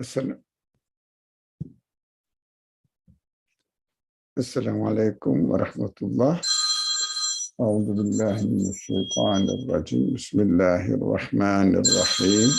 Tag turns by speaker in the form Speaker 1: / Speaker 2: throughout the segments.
Speaker 1: السلام السلام عليكم ورحمة الله. أعوذ بالله من الشيطان الرجيم. بسم الله الرحمن الرحيم.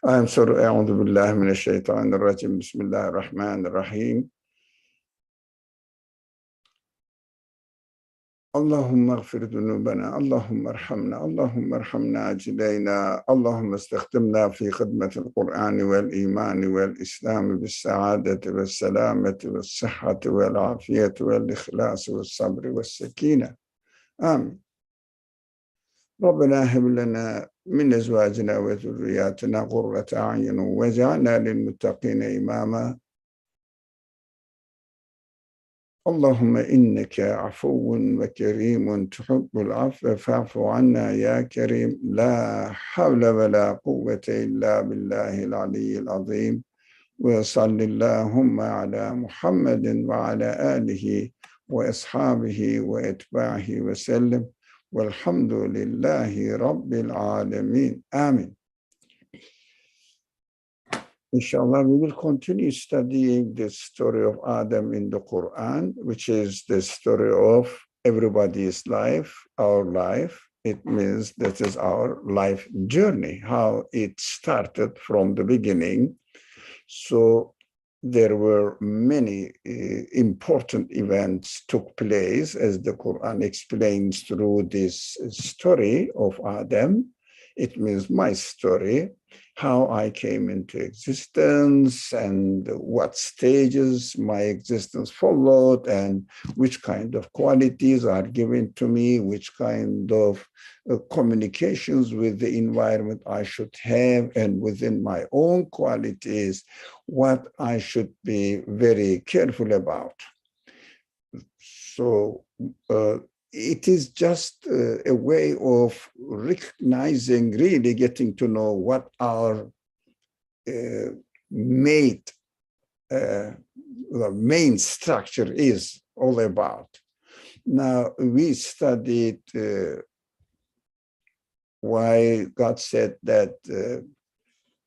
Speaker 1: I'm sorry. أعوذ بالله من الشيطان الرجيم. بسم الله الرحمن الرحيم. اللهم اغفر ذنوبنا، اللهم ارحمنا، اللهم ارحمنا عاجلينا، اللهم استخدمنا في خدمة القرآن والإيمان والإسلام بالسعادة والسلامة والصحة والعافية والإخلاص والصبر والسكينة. آمين. ربنا هب لنا من أزواجنا وذرياتنا قرة أعين واجعلنا للمتقين إماما. اللهم إنك عفو وكريم تحب العفو فاعف عنا يا كريم. لا حول ولا قوة إلا بالله العلي العظيم. وصل اللهم على محمد وعلى آله وأصحابه وأتباعه وسلم والحمد لله رب العالمين. آمين. Inshallah, we will continue studying the story of Adam in the Quran, which is the story of everybody's life, our life. It means that is our life journey, how it started from the beginning. So there were many important events took place, as the Quran explains through this story of Adam. It means my story, how I came into existence and what stages my existence followed and which kind of qualities are given to me, which kind of communications with the environment I should have, and within my own qualities, what I should be very careful about. So it is just a way of recognizing, really getting to know what our main structure is all about. Now, we studied why God said that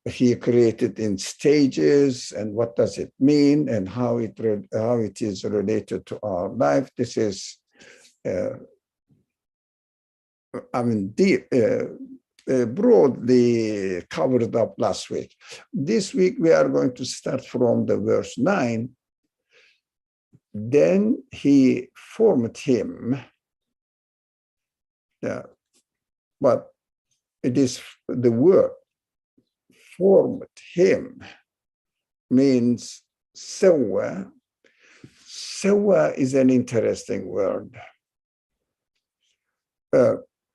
Speaker 1: He created in stages, and what does it mean, and how it is related to our life. This is broadly covered up last week. This week, we are going to start from the verse 9. Then He formed him. But it is the word formed him means sawa. Sawa is an interesting word.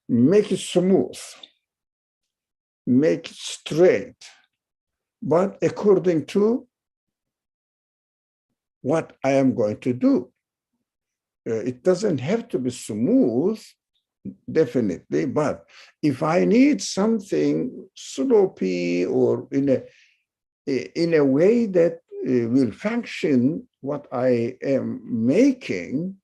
Speaker 1: Make it smooth, make it straight, but according to what I am going to do. It doesn't have to be smooth, definitely, but if I need something sloppy or in a way that will function what I am making,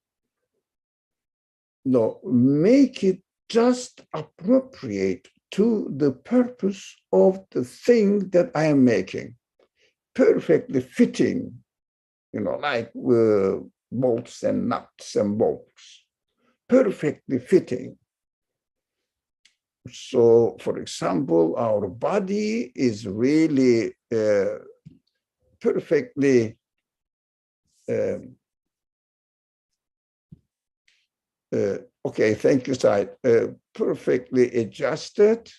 Speaker 1: no, make it just appropriate to the purpose of the thing that I am making, perfectly fitting, like bolts and nuts and bolts, perfectly fitting. So, for example, our body is really perfectly okay, thank you, Said. Perfectly adjusted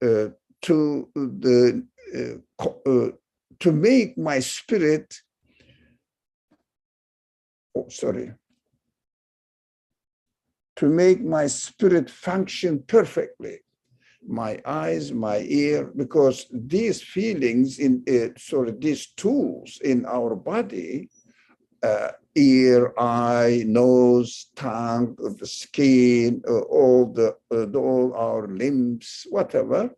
Speaker 1: to the to make my spirit, to make my spirit function perfectly. My eyes, my ear, because these feelings these tools in our body, ear, eye, nose, tongue, the skin, all our limbs, whatever,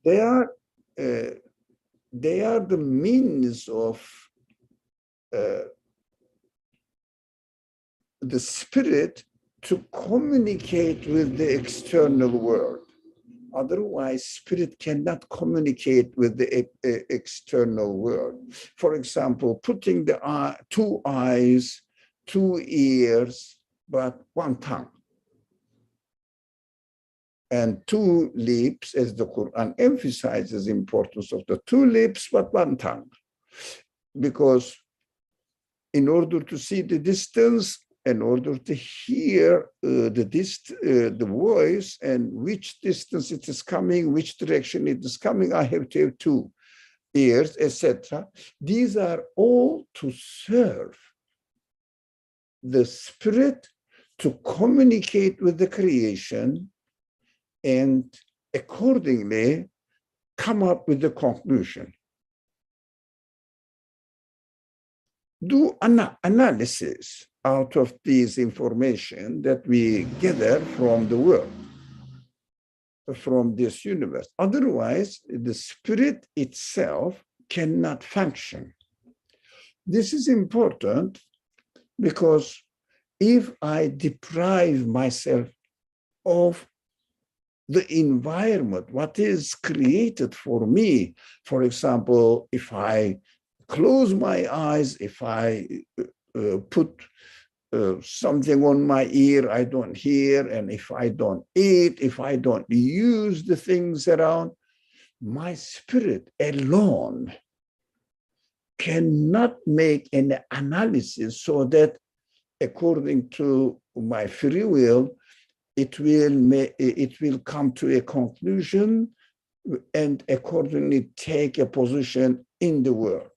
Speaker 1: they are the means of the spirit to communicate with the external world. Otherwise, spirit cannot communicate with the external world. For example, putting the two eyes, two ears, but one tongue, and two lips, as the Quran emphasizes the importance of the two lips, but one tongue. Because in order to see the distance, in order to hear the voice and which distance it is coming, which direction it is coming, I have to have two ears, etc. These are all to serve the spirit to communicate with the creation and accordingly come up with the conclusion. Do analysis out of this information that we gather from the world, from this universe. Otherwise, the spirit itself cannot function. This is important because if I deprive myself of the environment, what is created for me, for example, if I close my eyes, if I put something on my ear I don't hear, and if I don't eat, if I don't use the things around, my spirit alone cannot make an analysis so that according to my free will, it will come to a conclusion and accordingly take a position in the world.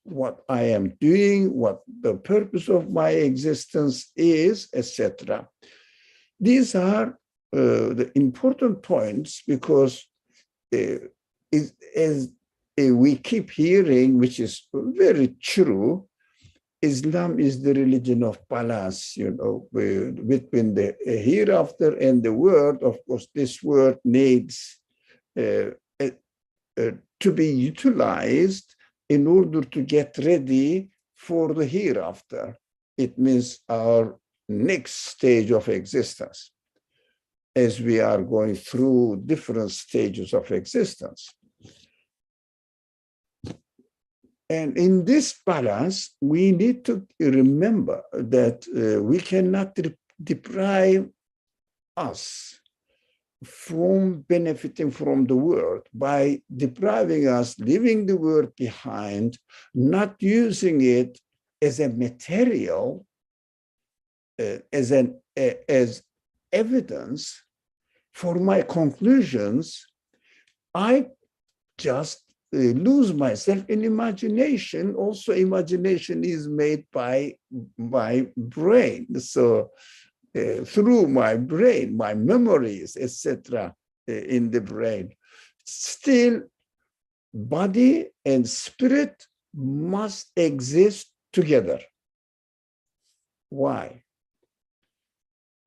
Speaker 1: What I am doing, what the purpose of my existence is, etc. These are the important points because as we keep hearing, which is very true, Islam is the religion of balance, between the hereafter and the world. Of course, this world needs to be utilized in order to get ready for the hereafter. It means our next stage of existence, as we are going through different stages of existence. And in this balance, we need to remember that we cannot deprive us from benefiting from the world by depriving us, leaving the world behind, not using it as a material, as evidence for my conclusions. I just lose myself in imagination. Also, imagination is made by my brain. So through my brain, my memories, etc., in the brain. Still, body and spirit must exist together. Why?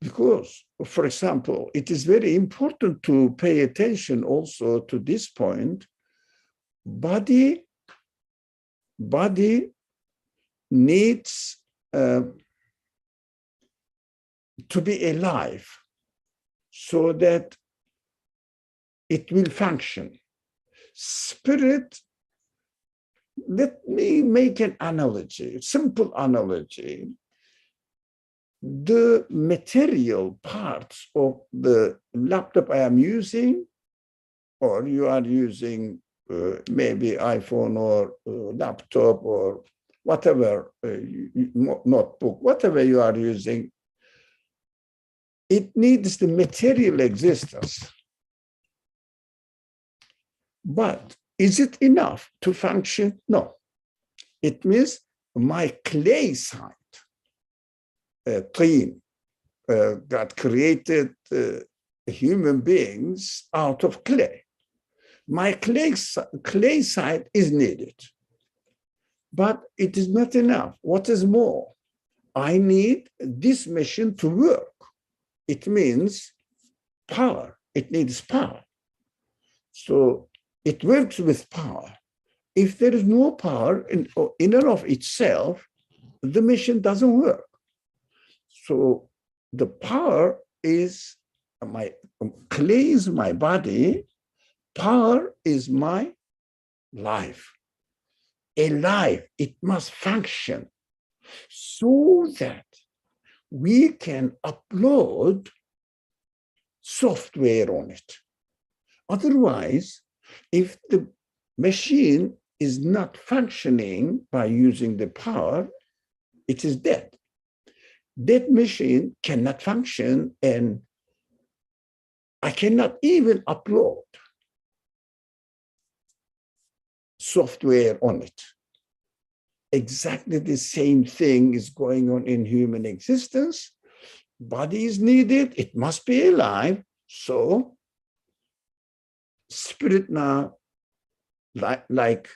Speaker 1: Because, for example, it is very important to pay attention also to this point. Body needs to be alive so that it will function. Spirit, let me make an analogy, simple analogy. The material parts of the laptop I am using, or you are using maybe iPhone or laptop or whatever, notebook, whatever you are using, it needs the material existence. But is it enough to function? No. It means my clay side, team that created human beings out of clay. My clay side is needed, but it is not enough. What is more? I need this machine to work. It means power. It needs power. So it works with power. If there is no power in and of itself, the machine doesn't work. So the power is my clay is my body, power is my life. A life, it must function so that we can upload software on it. Otherwise, if the machine is not functioning by using the power, it is dead. That machine cannot function, and I cannot even upload software on it. Exactly the same thing is going on in human existence. Body is needed, it must be alive. So spirit now, like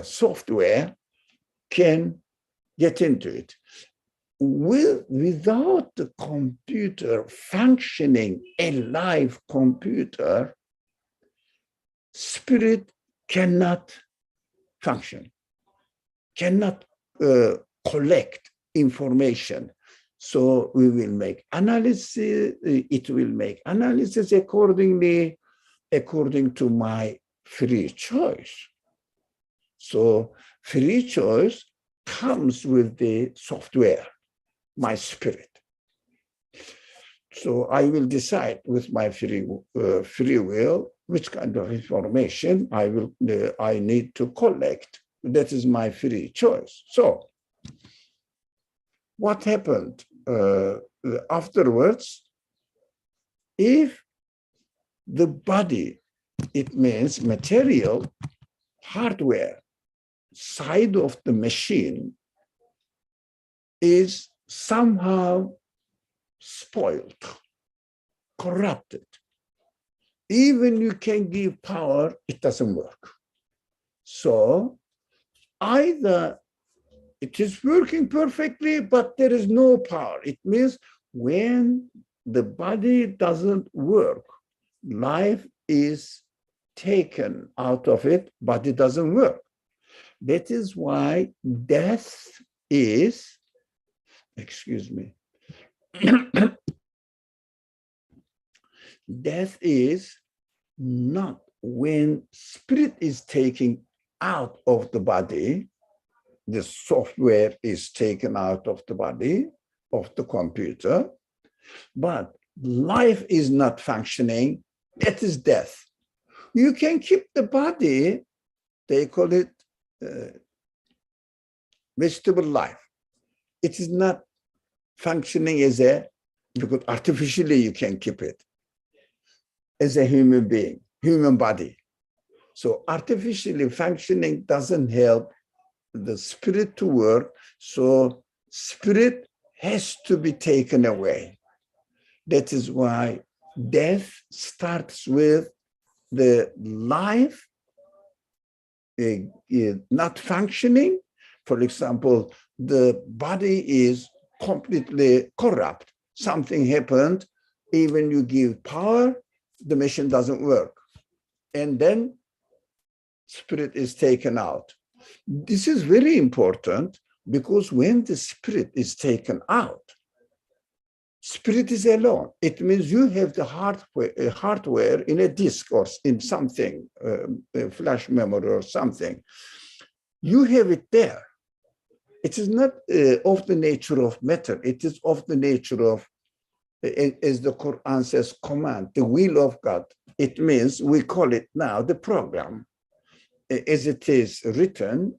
Speaker 1: software, can get into it. Without the computer functioning, a live computer, spirit cannot function, cannot collect information. So we will make analysis, it will make analysis accordingly, according to my free choice. So free choice comes with the software, my spirit. So I will decide with my free will which kind of information I need to collect. That is my free choice. So what happened afterwards? If the body, it means material, hardware side of the machine is somehow spoiled, corrupted. Even you can give power, it doesn't work. So either it is working perfectly, but there is no power. It means when the body doesn't work, life is taken out of it, but it doesn't work. That is why death is, excuse me, death is not when spirit is taken out of the body, the software is taken out of the body, of the computer, but life is not functioning, that is death. You can keep the body, they call it vegetable life. It is not functioning as because artificially you can keep it as a human being, human body. So artificially functioning doesn't help the spirit to work. So spirit has to be taken away. That is why death starts with the life not functioning. For example, the body is completely corrupt. Something happened, even you give power, the machine doesn't work. And then spirit is taken out. This is very important because when the spirit is taken out, spirit is alone. It means you have the hardware in a disk or in something, a flash memory or something. You have it there. It is not of the nature of matter. It is of the nature of, as the Quran says, command, the will of God. It means we call it now the program, as it is written,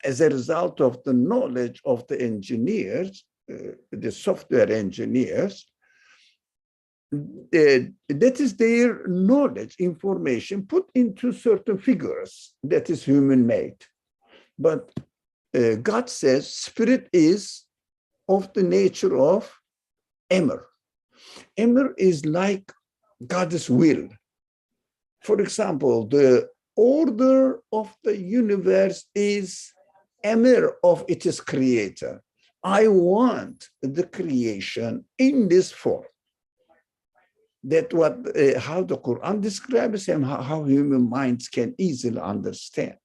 Speaker 1: as a result of the knowledge of the engineers, the software engineers. that is their knowledge, information put into certain figures that is human-made. But God says spirit is of the nature of Emr. Emr is like God's will. For example, the order of the universe is Emr of its creator. I want the creation in this form. That how the Quran describes and how human minds can easily understand.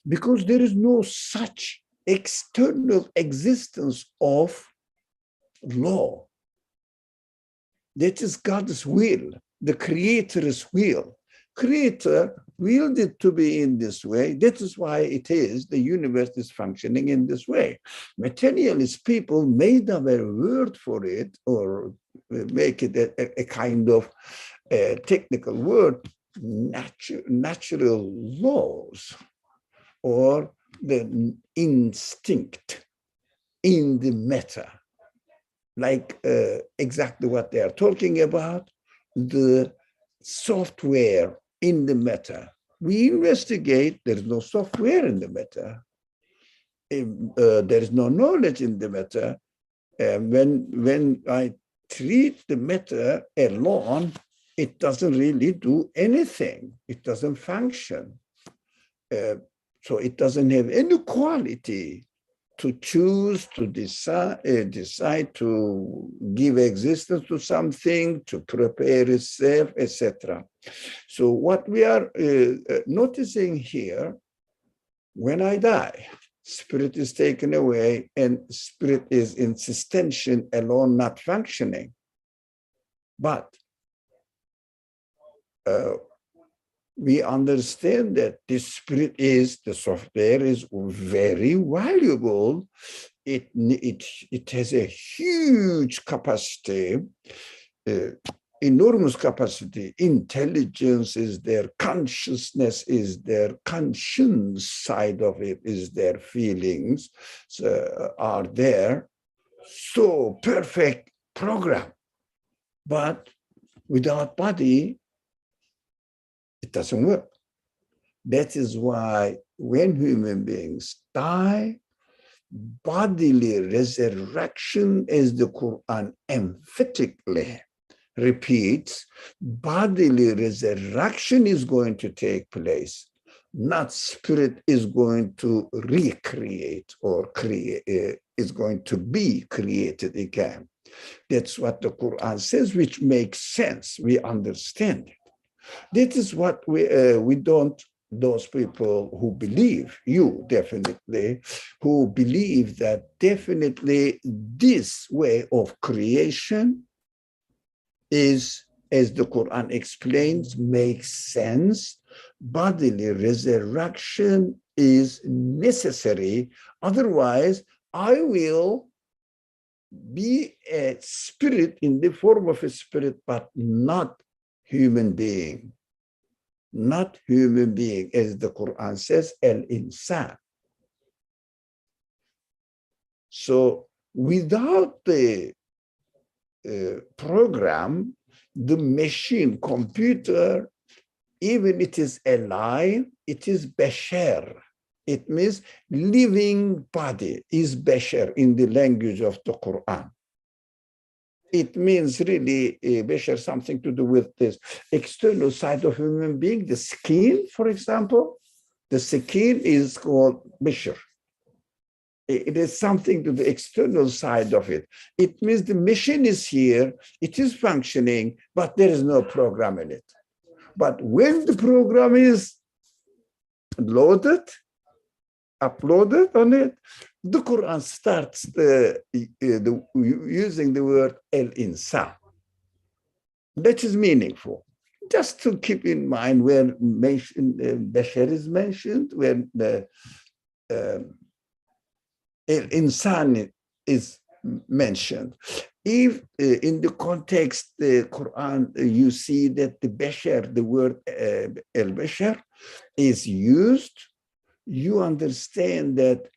Speaker 1: Because there is no such external existence of law. That is God's will, the Creator's will. Creator willed it to be in this way. That is why the universe is functioning in this way. Materialist people made up a word for it, or make it a kind of technical word, natural laws, or the instinct in the matter. Like exactly what they are talking about, the software in the matter. We investigate, there's no software in the matter. There is no knowledge in the matter. When I treat the matter alone, it doesn't really do anything. It doesn't function. So it doesn't have any quality to choose, to decide to give existence to something, to prepare itself, etc. So what we are noticing here, when I die, spirit is taken away and spirit is in sustention alone, not functioning. But we understand that the spirit the software is very valuable. It has a huge capacity, enormous capacity. Intelligence is there, consciousness is there, conscience side of it is there, feelings are there. So perfect program. But without body, it doesn't work. That is why when human beings die, bodily resurrection, as the Quran emphatically repeats, bodily resurrection is going to take place. Not spirit is going to recreate or is going to be created again. That's what the Quran says, which makes sense. We understand it. That is what we don't, those people who believe, you definitely, who believe that definitely this way of creation is, as the Quran explains, makes sense. Bodily resurrection is necessary. Otherwise, I will be a spirit in the form of a spirit, but not human being. Not human being, as the Quran says, al-insan. So without the program, the machine, computer, even it is alive, it is bashar. It means living body is bashar in the language of the Quran. It means really bashar, something to do with this external side of human being. The skin, for example, the skin is called bashar. It is something to the external side of it. It means the machine is here, it is functioning, but there is no program in it. But when the program is loaded, uploaded on it, the Quran starts using the word el-insan. That is meaningful. Just to keep in mind where Bashar is mentioned, where the el-insan is mentioned. If in the context, the Quran, you see that the Bashar, the word el-Bashar is used, you understand that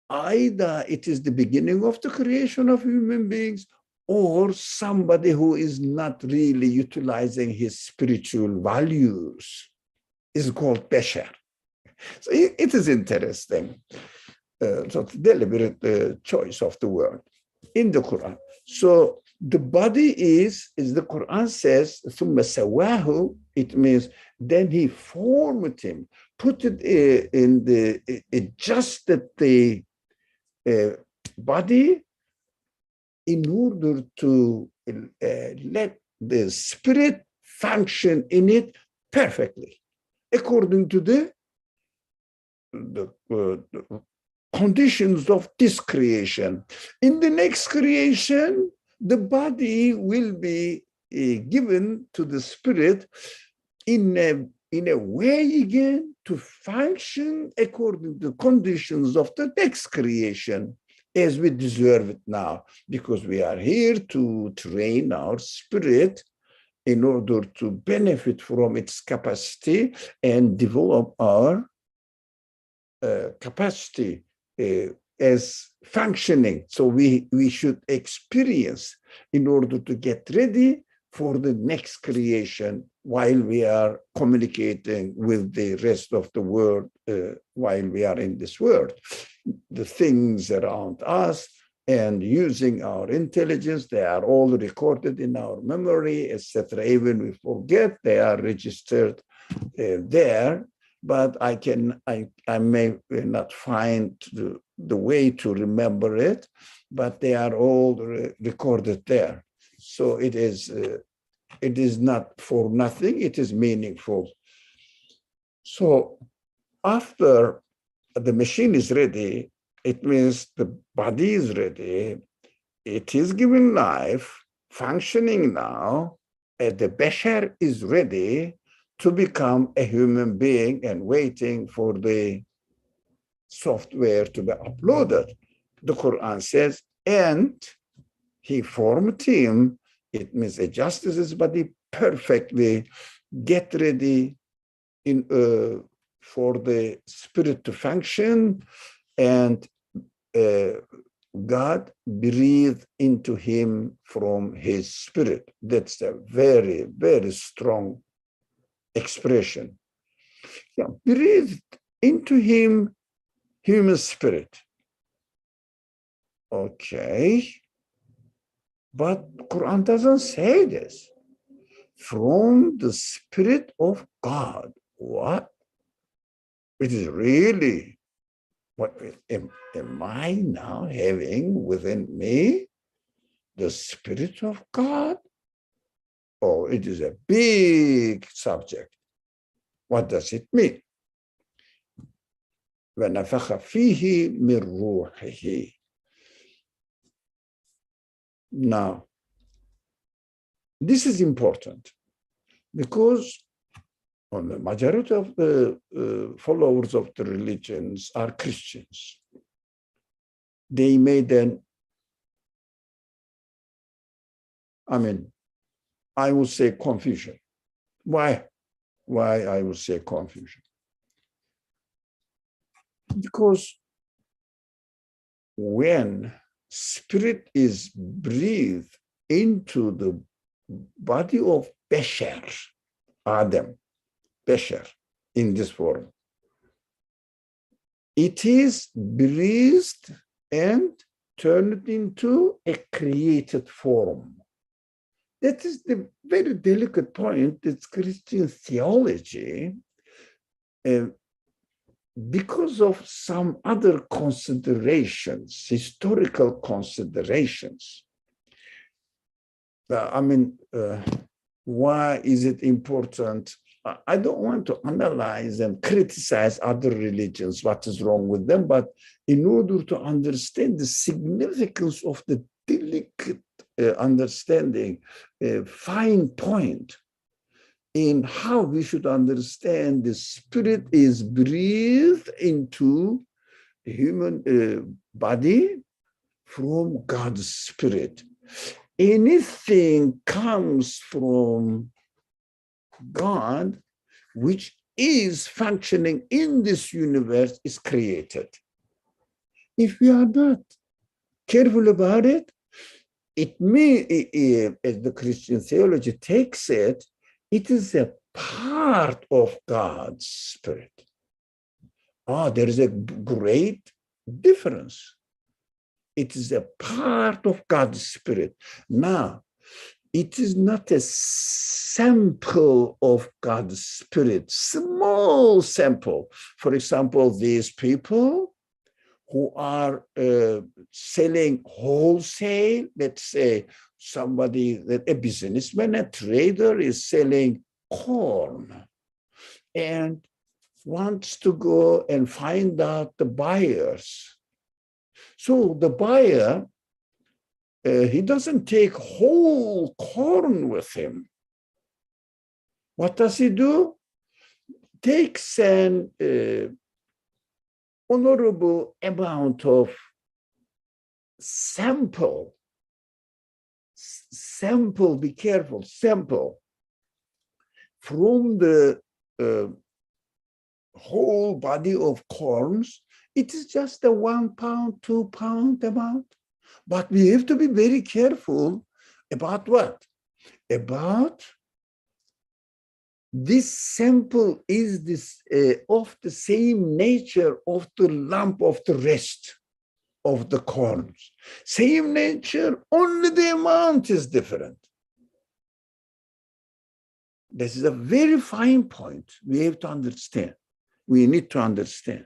Speaker 1: either it is the beginning of the creation of human beings, or somebody who is not really utilizing his spiritual values is called Bashar. So it is interesting. So deliberate choice of the word in the Quran. So the body is the Quran says, ثُمَّ سَوَّاهُ, it means then he formed him, put it in the, adjusted the body in order to let the spirit function in it perfectly, according to the conditions of this creation. In the next creation, the body will be given to the spirit in a way again to function according to the conditions of the next creation, as we deserve it now, because we are here to train our spirit in order to benefit from its capacity and develop our capacity as functioning. So we should experience in order to get ready for the next creation while we are communicating with the rest of the world, while we are in this world. The things around us and using our intelligence, they are all recorded in our memory, etc. Even we forget, they are registered there. But I may not find the way to remember it, but they are all recorded there. So it is not for nothing, it is meaningful. So after the machine is ready, it means the body is ready, it is given life, functioning now, and the Bashar is ready to become a human being and waiting for the software to be uploaded. The Quran says, and he formed him, it means adjusted his body perfectly, get ready for the spirit to function, and God breathed into him from his spirit. That's a very, very strong expression. Yeah, breathed into him human spirit. Okay, but Quran doesn't say this. From the spirit of God. What? It is really, what am I now having within me the spirit of God? Oh, it is a big subject. What does it mean? وَنَفَخَ فِيهِ مِنْ رُوحِهِ. Now, this is important because on the majority of the followers of the religions are Christians. They made I would say confusion. Why? Why I would say confusion? Because when spirit is breathed into the body of Bashar, Adam, Bashar, in this form, it is breathed and turned into a created form. That is the very delicate point. It's Christian theology, because of some other considerations, historical considerations. Why is it important? I don't want to analyze and criticize other religions, what is wrong with them, but in order to understand the significance of the delicate understanding, fine point in how we should understand the spirit is breathed into the human body from God's spirit. Anything comes from God, which is functioning in this universe, is created. If we are not careful about it, it means, as the Christian theology takes it, it is a part of God's Spirit. There is a great difference. It is a part of God's Spirit. Now, it is not a sample of God's Spirit, small sample. For example, these people who are selling wholesale, let's say somebody, a businessman, a trader is selling corn and wants to go and find out the buyers. So the buyer, he doesn't take whole corn with him. What does he do? Takes an honorable amount of sample, be careful, sample from the whole body of corns. It is just a 1 pound, 2 pound amount. But we have to be very careful about what? About this sample is this of the same nature of the lump of the rest of the corns. Same nature, only the amount is different. This is a very fine point we have to understand. We need to understand.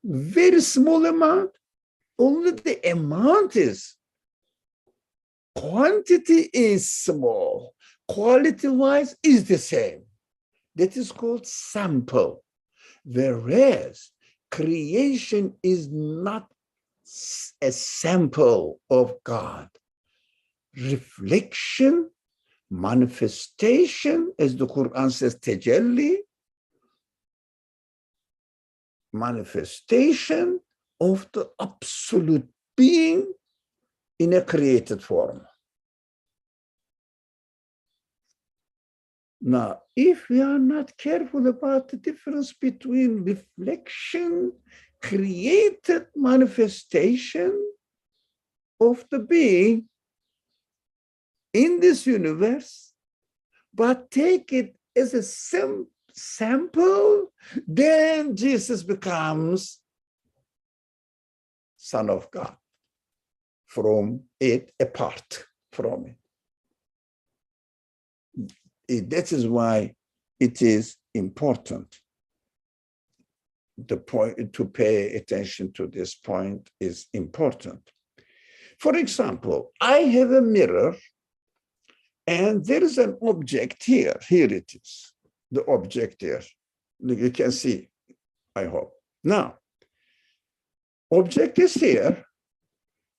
Speaker 1: Very small amount, only the amount is. Quantity is small. Quality-wise is the same. That is called sample. Whereas creation is not a sample of God. Reflection, manifestation, as the Quran says, tajalli, manifestation of the absolute being in a created form. Now, if we are not careful about the difference between reflection, created manifestation of the being in this universe, but take it as a sample, then Jesus becomes Son of God from it, apart from it. That is why it is important. The point to pay attention to this point is important. For example, I have a mirror and there is an object here. Here it is, the object there. You can see, I hope. Now, object is here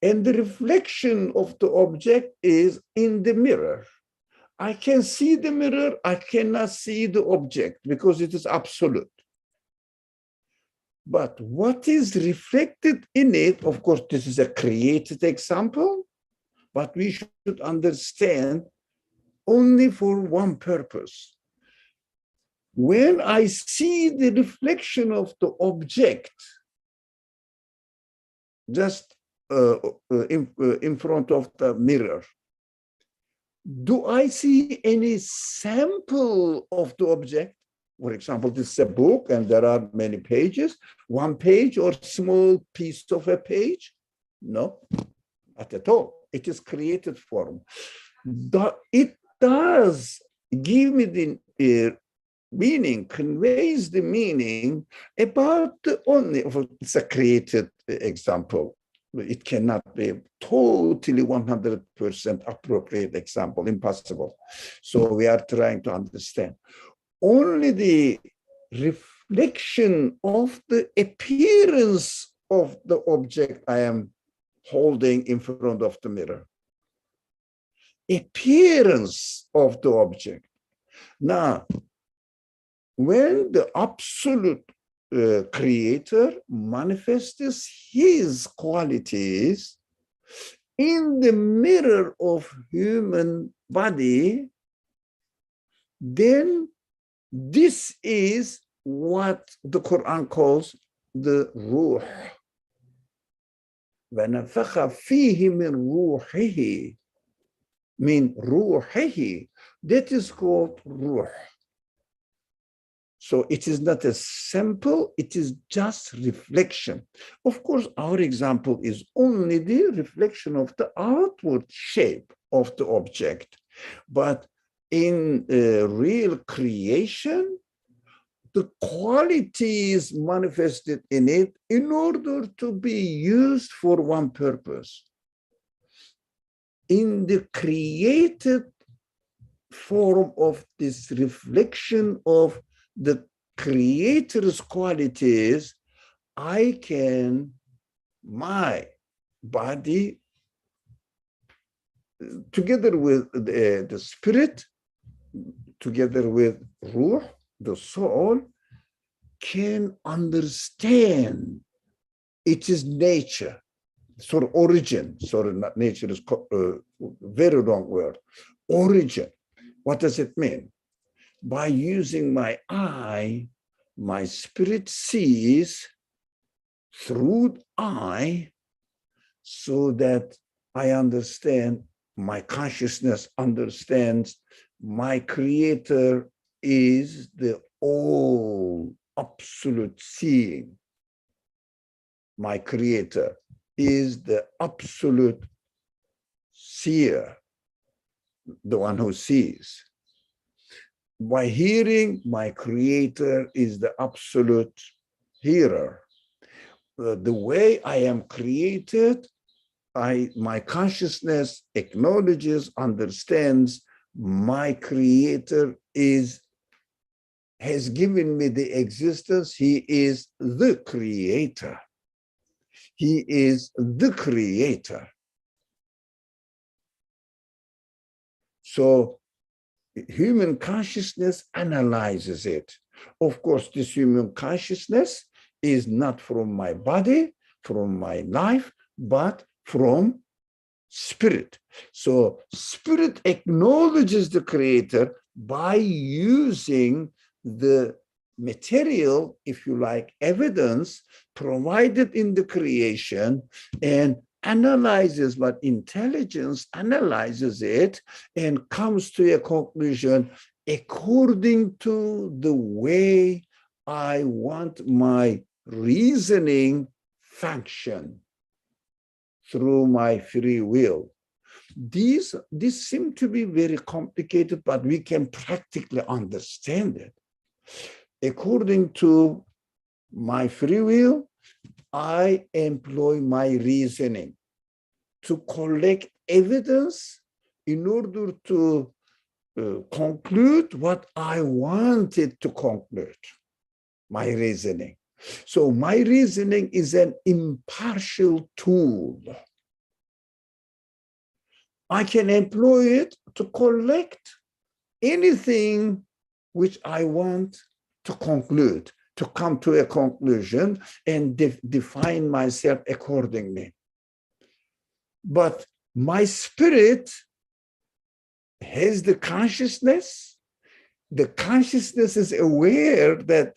Speaker 1: and the reflection of the object is in the mirror. I can see the mirror, I cannot see the object because it is absolute. But what is reflected in it, of course, this is a created example, but we should understand only for one purpose. When I see the reflection of the object just in front of the mirror, do I see any sample of the object? For example, this is a book and there are many pages, one page or small piece of a page? No, not at all. It is created form. It does give me the meaning, conveys the meaning about the only, it's a created example. It cannot be totally 100% appropriate example, impossible. So we are trying to understand. Only the reflection of the appearance of the object I am holding in front of the mirror. Appearance of the object. Now, when the absolute creator manifests his qualities in the mirror of human body, then this is what the Quran calls the ruh. وَنَفَخَ فِيهِ مِنْ رُوحِهِ. min ruhihi. That is called ruh. So it is not as simple, it is just reflection. Of course, our example is only the reflection of the outward shape of the object. But in real creation, the qualities manifested in it in order to be used for one purpose. In the created form of this reflection of the creator's qualities, my body, together with the spirit, together with ruh, the soul, can understand its nature, sort of origin. Sorry, not nature is very wrong word. Origin. What does it mean? By using my eye, my spirit sees through eye, so that I understand, my consciousness understands my creator is the all absolute seeing. My creator is the absolute seer, the one who sees. By hearing, my creator is the absolute hearer. The way I am created, my consciousness acknowledges, understands my creator has given me the existence. He is the creator. He is the creator. So human consciousness analyzes it. Of course, this human consciousness is not from my body, from my life, but from spirit. So spirit acknowledges the creator by using the material, if you like, evidence provided in the creation, and analyzes what intelligence analyzes it and comes to a conclusion according to the way I want my reasoning function through my free will. These seem to be very complicated, but we can practically understand it. According to my free will, I employ my reasoning to collect evidence in order to conclude what I wanted to conclude, my reasoning. So my reasoning is an impartial tool. I can employ it to collect anything which I want to conclude, to come to a conclusion and define myself accordingly. But my spirit has the consciousness. The consciousness is aware that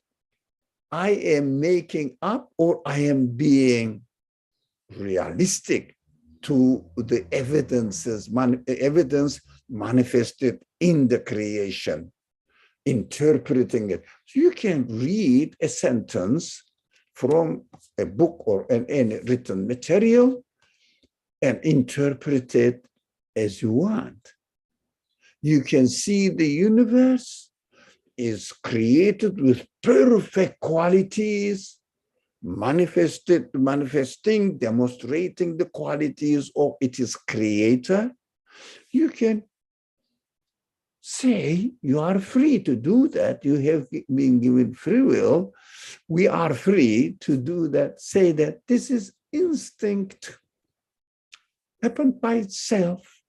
Speaker 1: I am making up or I am being realistic to the evidence manifested in the creation, interpreting it. So you can read a sentence from a book or any written material and interpret it as you want. You can see the universe is created with perfect qualities, manifesting, demonstrating the qualities of its creator. You can say you are free to do that. You have been given free will. We are free to do that. Say that this is instinct, happened by itself,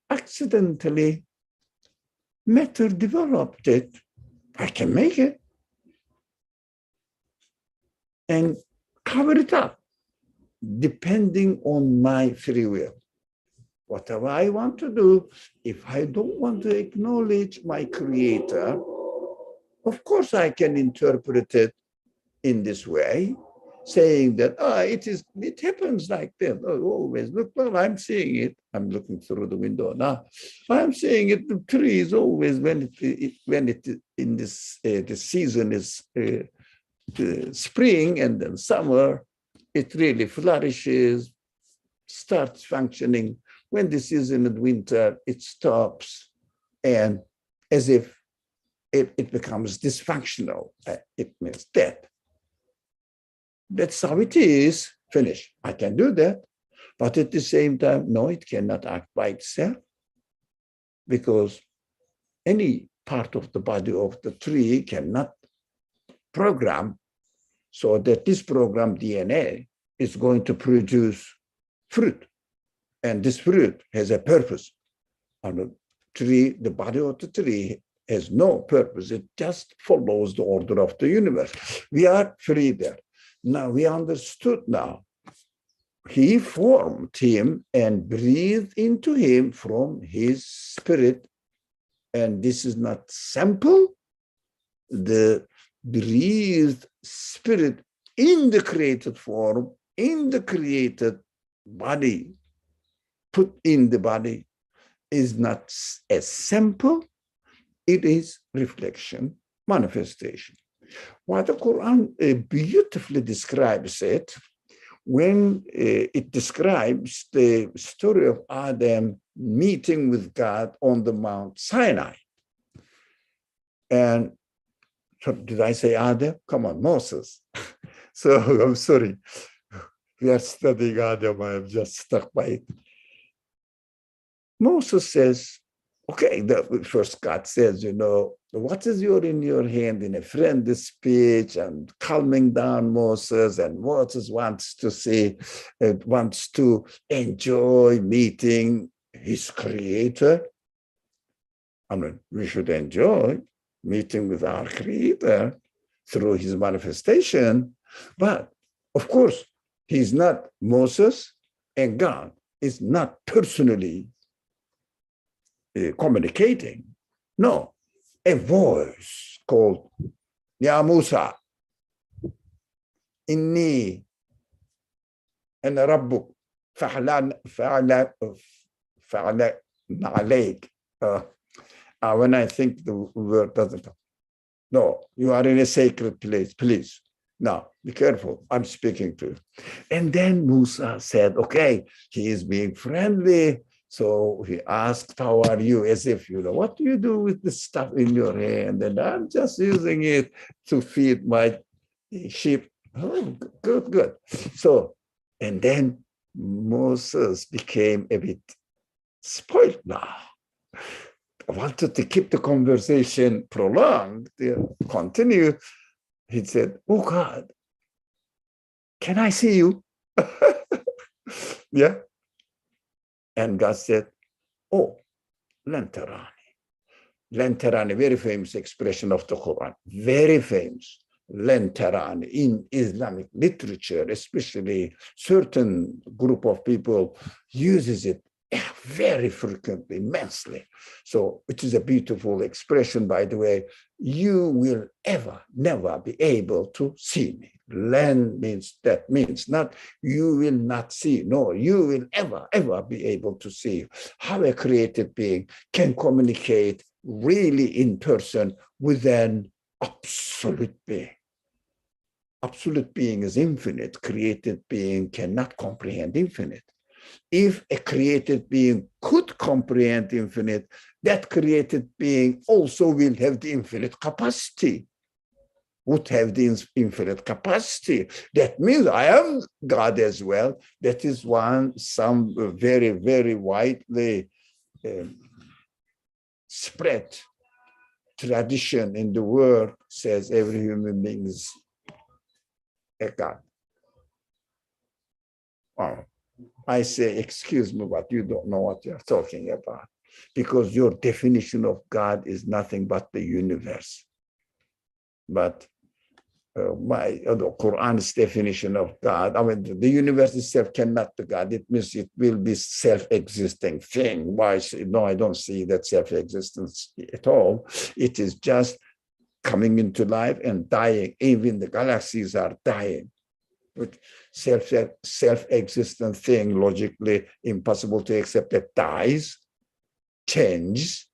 Speaker 1: accidentally. Matter developed it. I can make it and cover it up depending on my free will. Whatever I want to do, if I don't want to acknowledge my creator, of course I can interpret it in this way. saying that it happens like that. Oh, always look, well, I'm seeing it. I'm looking through the window now. I'm seeing it. The tree is always when it in this season is spring and then summer, it really flourishes, starts functioning. When the season of winter, it stops, and as if it becomes dysfunctional. It means death. That's how it is. Finish. I can do that. But at the same time, no, it cannot act by itself, because any part of the body of the tree cannot program so that this program DNA is going to produce fruit. And this fruit has a purpose. And the tree, the body of the tree has no purpose. It just follows the order of the universe. We are free there. Now we understood now. He formed him and breathed into him from his spirit. And this is not simple. The breathed spirit in the created form, in the created body, put in the body, is not as simple. It is reflection, manifestation. What the Quran beautifully describes it, when it describes the story of Adam meeting with God on the Mount Sinai. And so did I say Adam? Come on, Moses. So I'm sorry. We are studying Adam. I am just stuck by it. Moses says, okay, the first God says, what is in your hand in a friendly speech, and calming down Moses, and Moses wants to enjoy meeting his creator. I mean, we should enjoy meeting with our creator through his manifestation. But of course, he's not Moses, and God is not personally communicating. No, a voice called Ya Musa, Inni ana Rabbuk fa'ala na'alayk. When I think the word doesn't come. No, you are in a sacred place, please. Now, be careful, I'm speaking to you. And then Musa said, okay, he is being friendly. So he asked, how are you? As if, what do you do with the stuff in your hand? And I'm just using it to feed my sheep. Oh, good. So, and then Moses became a bit spoiled now. I wanted to keep the conversation prolonged, continue. He said, oh God, can I see you? Yeah. And God said, oh, Lantarani. Lantarani, very famous expression of the Quran, very famous. Lantarani in Islamic literature, especially certain group of people uses it very frequently, immensely. So it is a beautiful expression, by the way. You will never be able to see me. Len means not you will not see. No, you will ever be able to see. How a created being can communicate really in person with an absolute being. Absolute being is infinite. Created being cannot comprehend infinite. If a created being could comprehend infinite, that created being also will have the infinite capacity, would have the infinite capacity. That means I am God as well. That is some very, very widely spread tradition in the world says every human being is a God. Oh. I say, excuse me, but you don't know what you're talking about, because your definition of God is nothing but the universe. But the Quran's definition of God, I mean, the universe itself cannot be God. It means it will be self-existing thing. Why? No, I don't see that self-existence at all. It is just coming into life and dying. Even the galaxies are dying. with self-existent thing, logically impossible to accept, that dies, changes.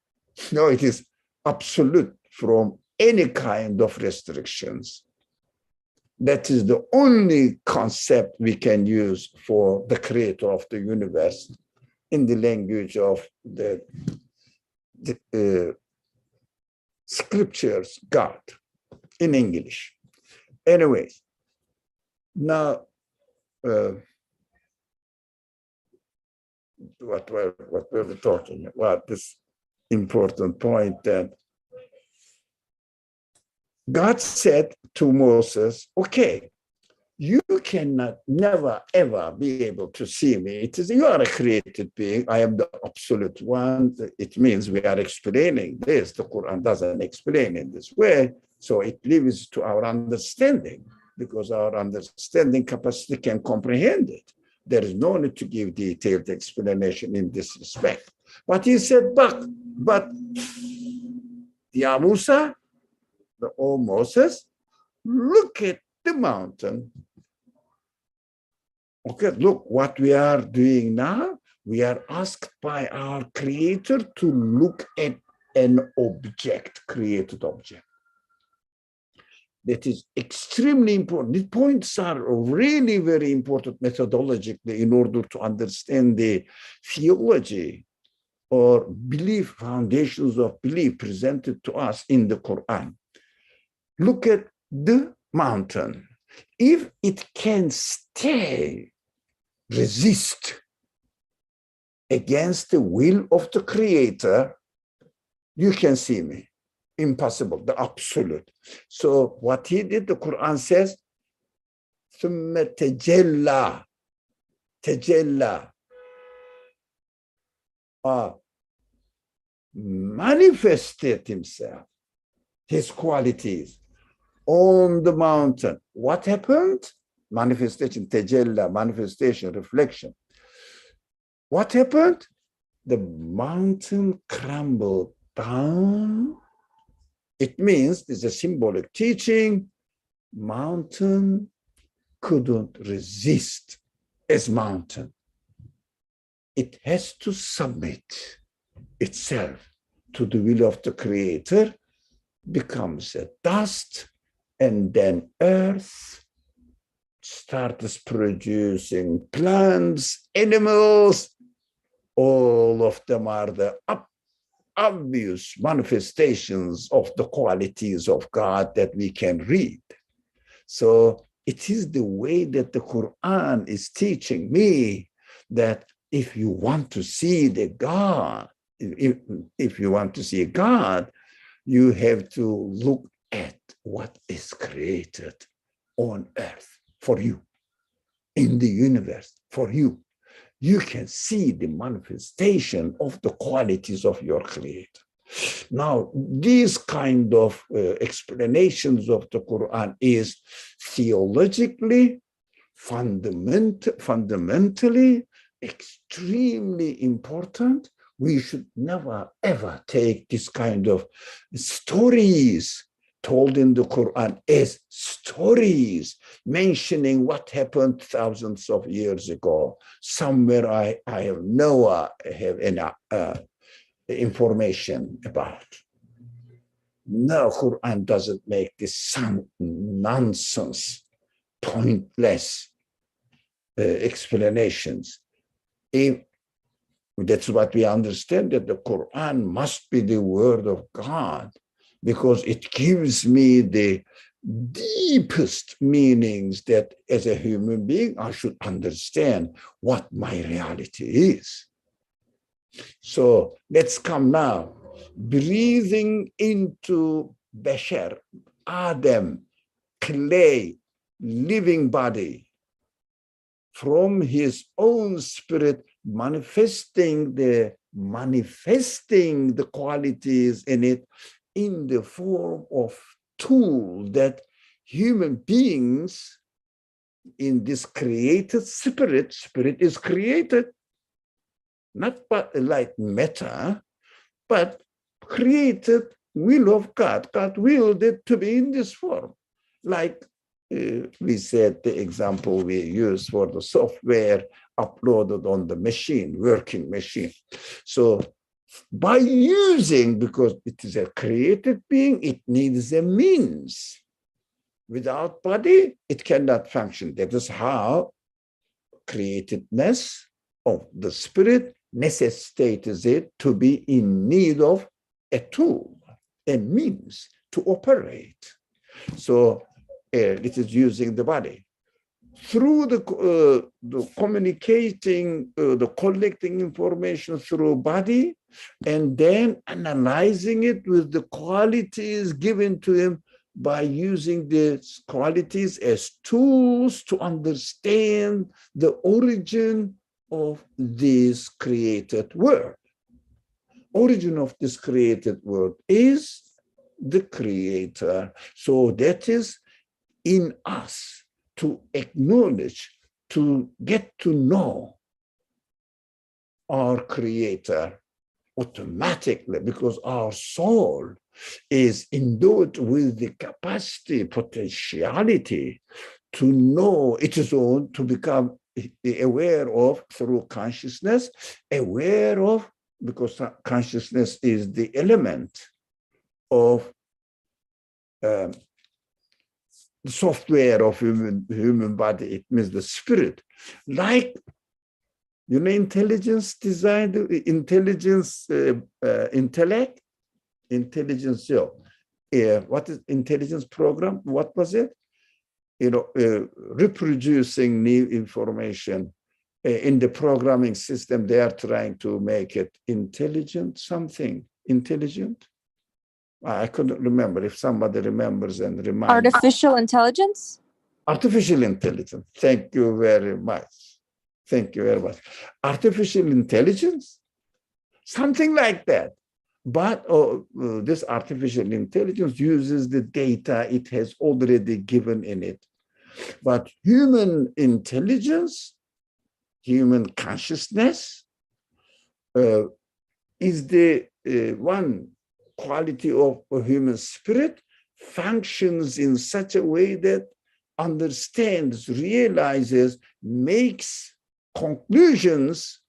Speaker 1: No, it is absolute from any kind of restrictions. That is the only concept we can use for the creator of the universe in the language of the scriptures, God, in English. Anyways, now what were we talking about? This important point that God said to Moses, okay, you cannot never ever be able to see me. It is, you are a created being. I am the absolute one. It means we are explaining this. The Quran doesn't explain in this way. So it leaves to our understanding, because our understanding capacity can comprehend it. There is no need to give detailed explanation in this respect. But he said, but Ya Musa, O Moses, look at the mountain. Okay, look what we are doing now. We are asked by our creator to look at an object, created object. That is extremely important. These points are really very important methodologically in order to understand the theology or belief, foundations of belief presented to us in the Quran. Look at the mountain. If it can stay, resist against the will of the creator, you can see me. Impossible, the absolute. So what he did, the Quran says, ثُمَّ تَجَلَّى, manifested himself, his qualities on the mountain. What happened? Manifestation, tajalla, manifestation, reflection. What happened? The mountain crumbled down. It means, it's a symbolic teaching, mountain couldn't resist as mountain. It has to submit itself to the will of the creator, becomes a dust, and then earth starts producing plants, animals. All of them are the obvious manifestations of the qualities of God that we can read. So it is the way that the Quran is teaching me that if you want to see the God, if you want to see God, you have to look at what is created on earth for you, in the universe for you. You can see the manifestation of the qualities of your creator. Now, these kind of explanations of the Quran is theologically, fundamentally, extremely important. We should never, ever take this kind of stories told in the Quran as stories, mentioning what happened thousands of years ago. Somewhere I have no information about. No, Quran doesn't make this nonsense, pointless explanations. If that's what we understand, that the Quran must be the word of God, because it gives me the deepest meanings that as a human being, I should understand what my reality is. So let's come now, breathing into Bashar, Adam, clay, living body, from his own spirit, manifesting the qualities in it in the form of tool that human beings in this created spirit is created, not like matter, but created will of God. God willed it to be in this form, like we said the example we use for the software uploaded on the machine, working machine. So by using, because it is a created being, it needs a means. Without body, it cannot function. That is how createdness of the spirit necessitates it to be in need of a tool, a means to operate. So it is using the body. Through the communicating, the collecting information through body, and then analyzing it with the qualities given to him by using these qualities as tools to understand the origin of this created world. Origin of this created world is the creator. So that is in us to acknowledge, to get to know our creator automatically, because our soul is endowed with the capacity, potentiality to know its own, to become aware of through consciousness, aware of, because consciousness is the element of the software of human body. It means the spirit. Like, you know, intelligence design, intelligence, intellect, intelligence. What is intelligence program? What was it? You know, reproducing new information in the programming system. They are trying to make it intelligent, something intelligent. I couldn't remember. If somebody remembers and reminds.
Speaker 2: Artificial intelligence?
Speaker 1: Artificial intelligence. Thank you very much. Thank you very much. Artificial intelligence? Something like that. But this artificial intelligence uses the data it has already given in it. But human intelligence, human consciousness, is the one quality of a human spirit, functions in such a way that understands, realizes, makes conclusions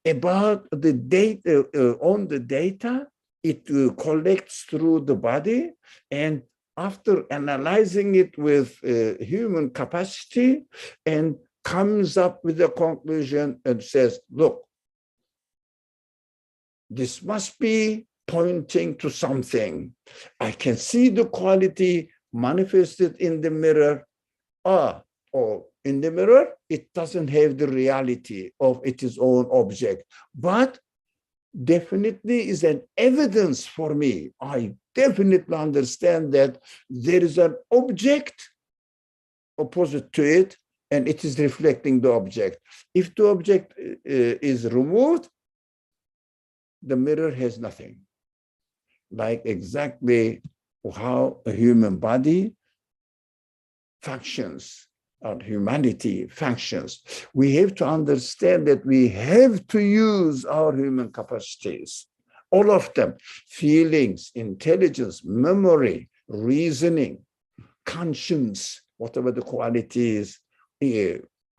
Speaker 1: about the data, on the data it collects through the body, and after analyzing it with human capacity, and comes up with a conclusion and says, look, this must be pointing to something. I can see the quality manifested in the mirror. Or in the mirror, it doesn't have the reality of its own object, but definitely is an evidence for me. I definitely understand that there is an object opposite to it, and it is reflecting the object. If the object is removed, the mirror has nothing. Like exactly how a human body functions, or humanity functions. We have to understand that we have to use our human capacities, all of them: feelings, intelligence, memory, reasoning, conscience, whatever the qualities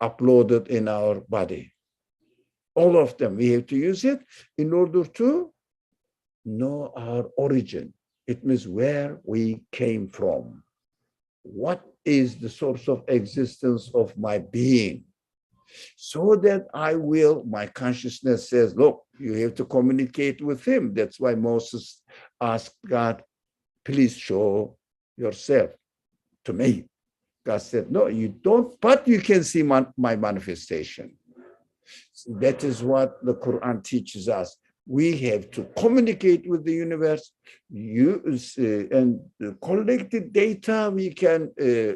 Speaker 1: uploaded in our body. All of them, we have to use it in order to know our origin. It means where we came from. What is the source of existence of my being? So that my consciousness says, look, you have to communicate with him. That's why Moses asked God, please show yourself to me. God said, no, you don't, but you can see my manifestation. That is what the Quran teaches us. We have to communicate with the universe, use and collect the data we can,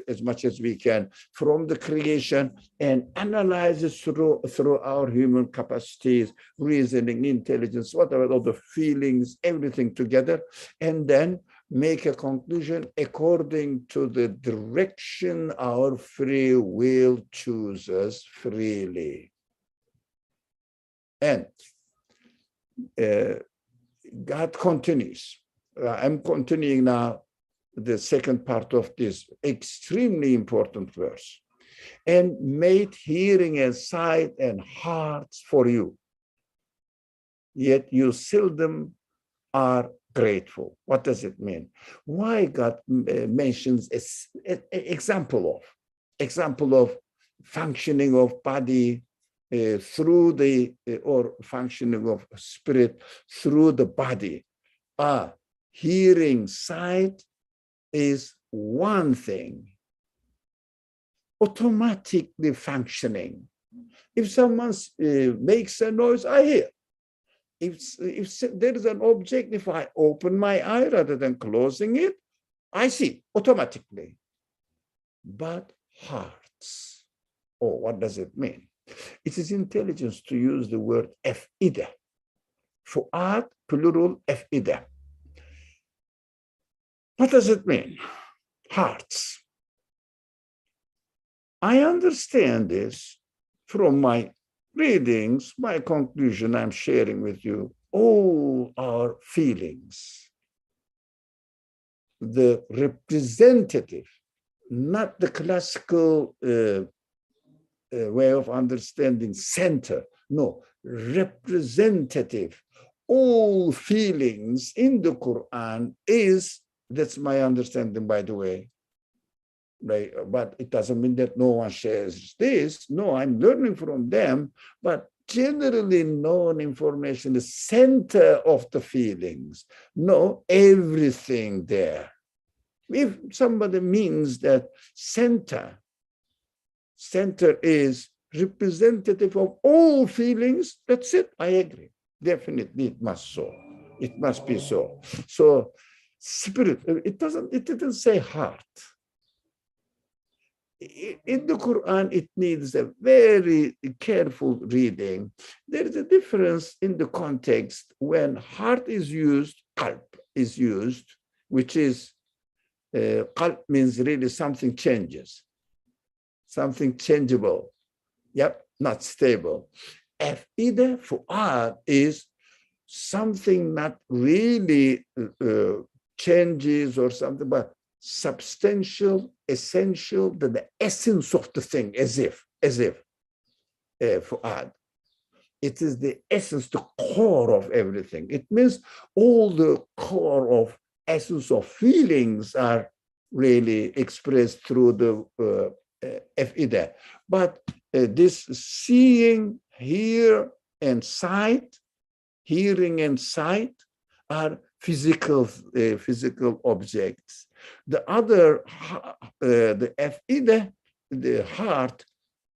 Speaker 1: as much as we can, from the creation, and analyze it through our human capacities, reasoning, intelligence, whatever, all the feelings, everything together, and then make a conclusion according to the direction our free will chooses freely. And God continues. I'm continuing now the second part of this extremely important verse, and made hearing and sight and hearts for you, yet you seldom are grateful. What does it mean? Why God mentions an example of functioning of body through the or functioning of spirit through the body. Hearing, sight is one thing, automatically functioning. If someone makes a noise, I hear. If there is an object, if I open my eye rather than closing it, I see automatically. But hearts, what does it mean? It is intelligence to use the word efide. Fuad, plural, efide. What does it mean? Hearts. I understand this from my readings, my conclusion I'm sharing with you, all our feelings. The representative, not the classical way of understanding center, no, representative. All feelings in the Quran is, that's my understanding, by the way, right? But it doesn't mean that no one shares this. No, I'm learning from them, but generally known information, the center of the feelings, no, everything there. If somebody means that center is representative of all feelings, that's it, I agree. Definitely it must so. It must be so. So spirit, it didn't say heart. In the Quran, it needs a very careful reading. There is a difference in the context when heart is used, qalb is used, which is, qalb means really something changes, something changeable. Yep, not stable. Afida, fu'ad, is something not really changes or something, but substantial, essential, the essence of the thing, as if, fu'ad. It is the essence, the core of everything. It means all the core of essence of feelings are really expressed through the afida. But this seeing, hearing and sight are physical objects. The other, the afida, the heart,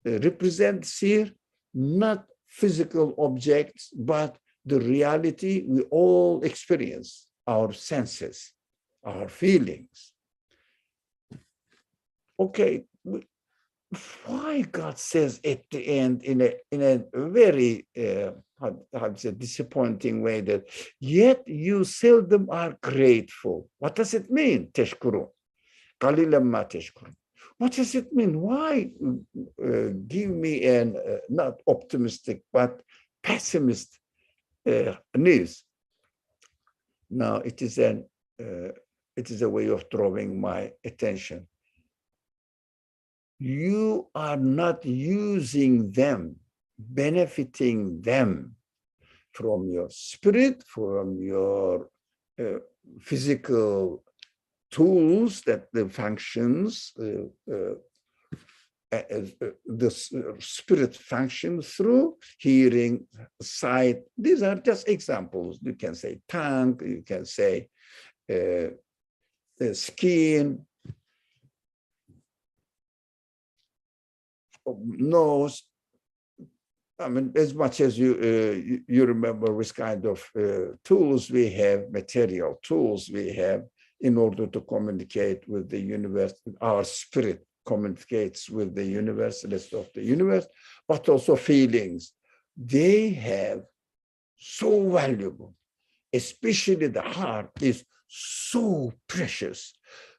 Speaker 1: represents here not physical objects, but the reality we all experience, our senses, our feelings. Okay, why God says at the end in a very how to say, disappointing way that yet you seldom are grateful? What does it mean? Teshkurun. Qalilan ma teshkurun. What does it mean? Why give me an not optimistic but pessimist news? Now it is a way of drawing my attention. You are not using them, benefiting them from your spirit, from your physical tools that the functions, the spirit functions through hearing, sight. These are just examples. You can say tongue, you can say skin, nose. I mean, as much as you remember which kind of tools we have, material tools we have in order to communicate with the universe. Our spirit communicates with the universe, the rest of the universe, but also feelings. They have so valuable, especially the heart is so precious.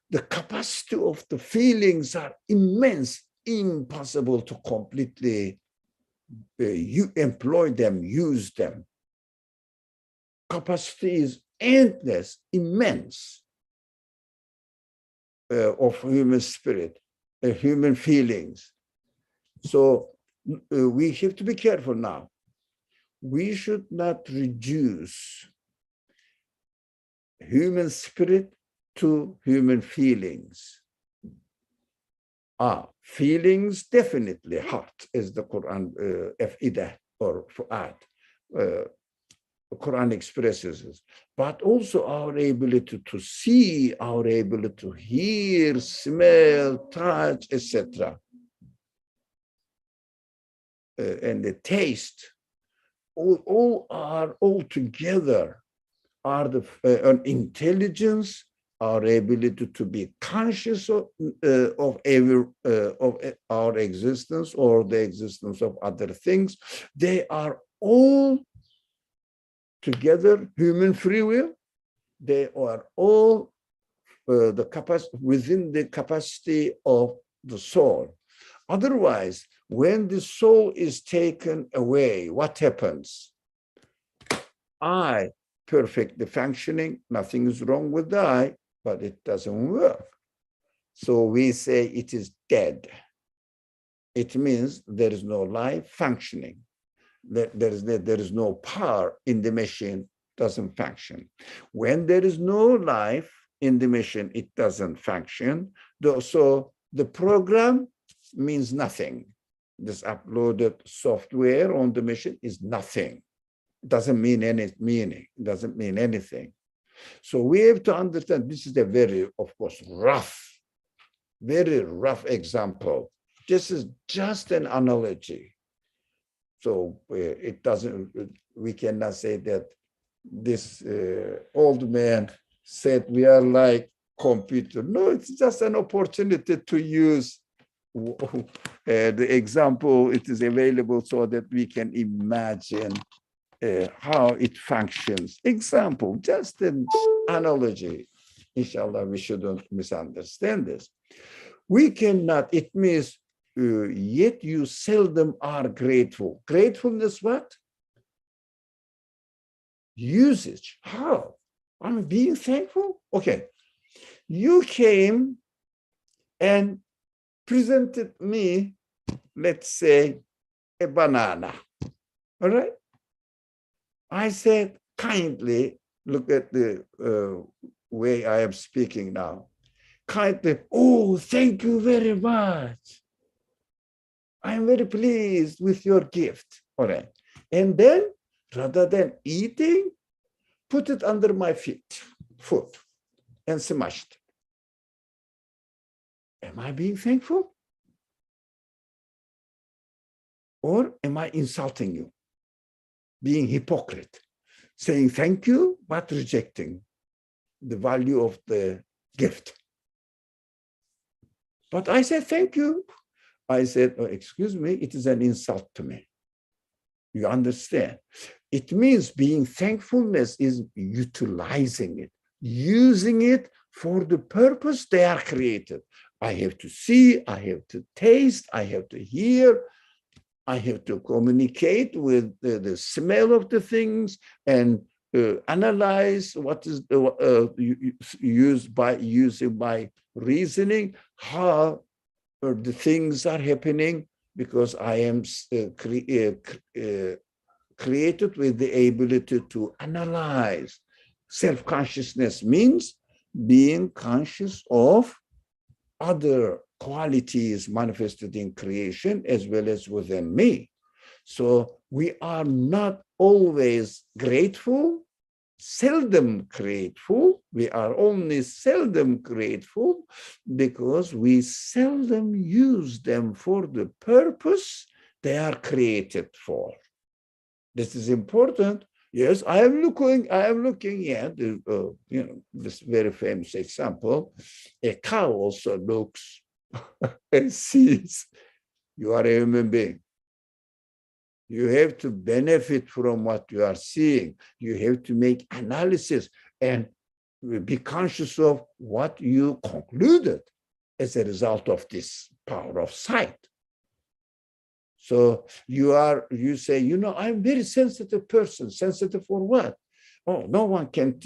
Speaker 1: The capacity of the feelings are immense, impossible to completely you employ them, use them. Capacity is endless, immense. of human spirit, human feelings. So we have to be careful now. We should not reduce human spirit to human feelings. Feelings, definitely heart, as the Quran, F-idah or fu'ad, Quran expresses it, but also our ability to see, our ability to hear, smell, touch, etc. And the taste, all together are the intelligence, our ability to be conscious of our existence or the existence of other things. They are all together human free will. They are all within the capacity of the soul. Otherwise, when the soul is taken away, what happens? I perfectly functioning, nothing is wrong with the eye, but it doesn't work. So we say it is dead. It means there is no life functioning. There is no power in the machine, doesn't function. When there is no life in the machine, it doesn't function. So the program means nothing. This uploaded software on the machine is nothing. Doesn't mean any meaning, doesn't mean anything. So we have to understand this is a very, of course, very rough example. This is just an analogy. So it doesn't, we cannot say that this old man said we are like computer. No, it's just an opportunity to use the example. It is available so that we can imagine how it functions. Example, just an analogy. Inshallah, we shouldn't misunderstand this. We cannot, it means, yet you seldom are grateful. Gratefulness what? Usage. How? I'm being thankful? Okay. You came and presented me, let's say, a banana. All right? I said, kindly, look at the way I am speaking now. Kindly, oh, thank you very much. I'm very pleased with your gift. All right. And then, rather than eating, put it under my foot, and smashed it. Am I being thankful? Or am I insulting you? Being hypocrite, saying thank you, but rejecting the value of the gift. But I said, thank you. I said, oh, excuse me, it is an insult to me. You understand? It means being thankfulness is utilizing it, using it for the purpose they are created. I have to see, I have to taste, I have to hear, I have to communicate with the smell of the things and analyze what is used by using my reasoning, how the things are happening, because I am created with the ability to analyze. Self-consciousness means being conscious of other qualities manifested in creation as well as within me. So we are not always grateful, seldom grateful. We are only seldom grateful because we seldom use them for the purpose they are created for. This is important. Yes, I am looking at this very famous example. A cow also looks and sees. You are a human being. You have to benefit from what you are seeing. You have to make analysis and be conscious of what you concluded as a result of this power of sight. So you say, I'm a very sensitive person. Sensitive for what? Oh, no one can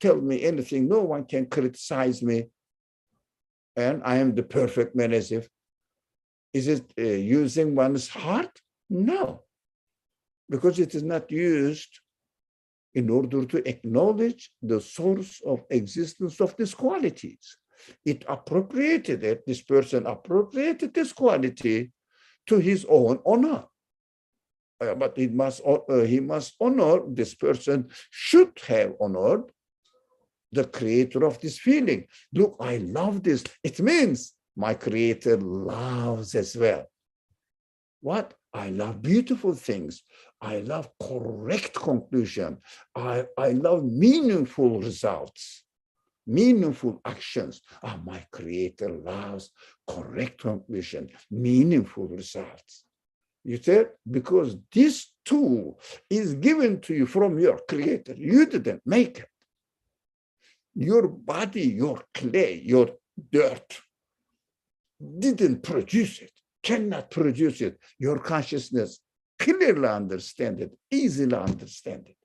Speaker 1: tell me anything. No one can criticize me. and I am the perfect man as if. Is it using one's heart? No, because it is not used in order to acknowledge the source of existence of these qualities. It appropriated it, this person appropriated this quality to his own honor. But he must honor, this person should have honored the creator of this feeling. Look, I love this. It means my creator loves as well. What? I love beautiful things. I love correct conclusion. I love meaningful results, meaningful actions. My creator loves correct conclusion, meaningful results. You said, because this tool is given to you from your creator. You didn't make it. Your body, your clay, your dirt didn't produce it, cannot produce it. Your consciousness clearly understand it, easily understand it.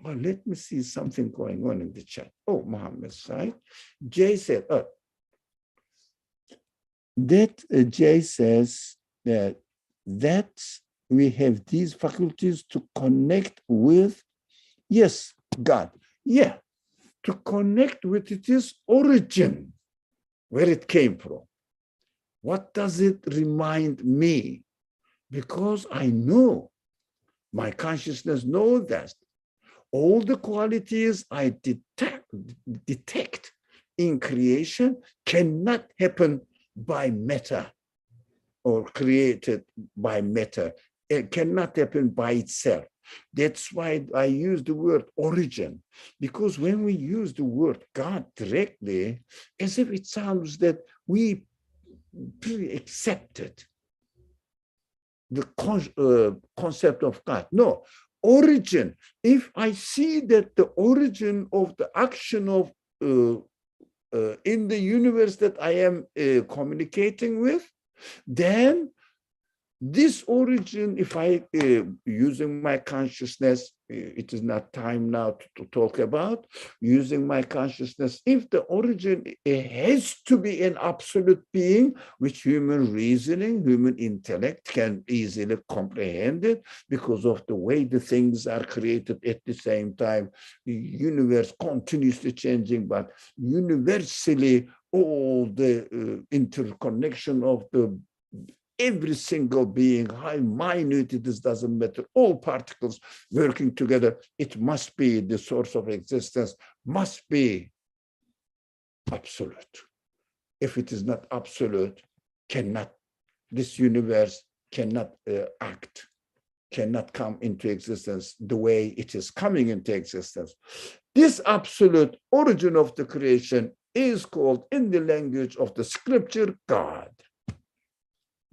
Speaker 1: Well, let me see something going on in the chat. Oh, Muhammad Said. Jay said, Jay says that we have these faculties to connect with, yes, God. Yeah, to connect with its origin, where it came from. What does it remind me? Because I know, my consciousness knows that all the qualities I detect in creation cannot happen by matter or created by matter. It cannot happen by itself. That's why I use the word origin, because when we use the word God directly, as if it sounds that we pre-accepted the concept of God. No, origin. If I see that the origin of the action of in the universe that I am communicating with, then this origin, if I, using my consciousness, it is not time now to talk about, using my consciousness, if the origin has to be an absolute being, which human reasoning, human intellect can easily comprehend it because of the way the things are created at the same time. The universe continuously changing, but universally all the interconnection of the every single being, how minute it is, doesn't matter, all particles working together, it must be the source of existence, must be absolute. If it is not absolute, this universe cannot act, cannot come into existence the way it is coming into existence. This absolute origin of the creation is called, in the language of the scripture, God.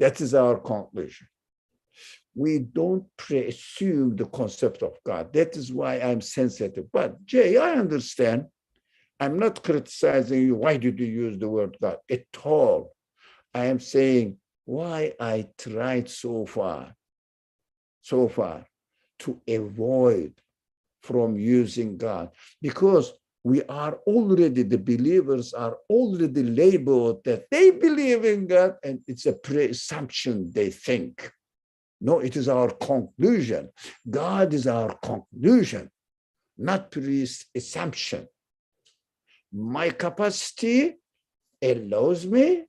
Speaker 1: That is our conclusion. We don't presume the concept of God. That is why I'm sensitive. But Jay, I understand. I'm not criticizing you. Why did you use the word God at all? I am saying why I tried so far to avoid from using God, because we are already, the believers are already labeled that they believe in God, and it's a presumption they think. No, it is our conclusion. God is our conclusion, not presumption. My capacity allows me,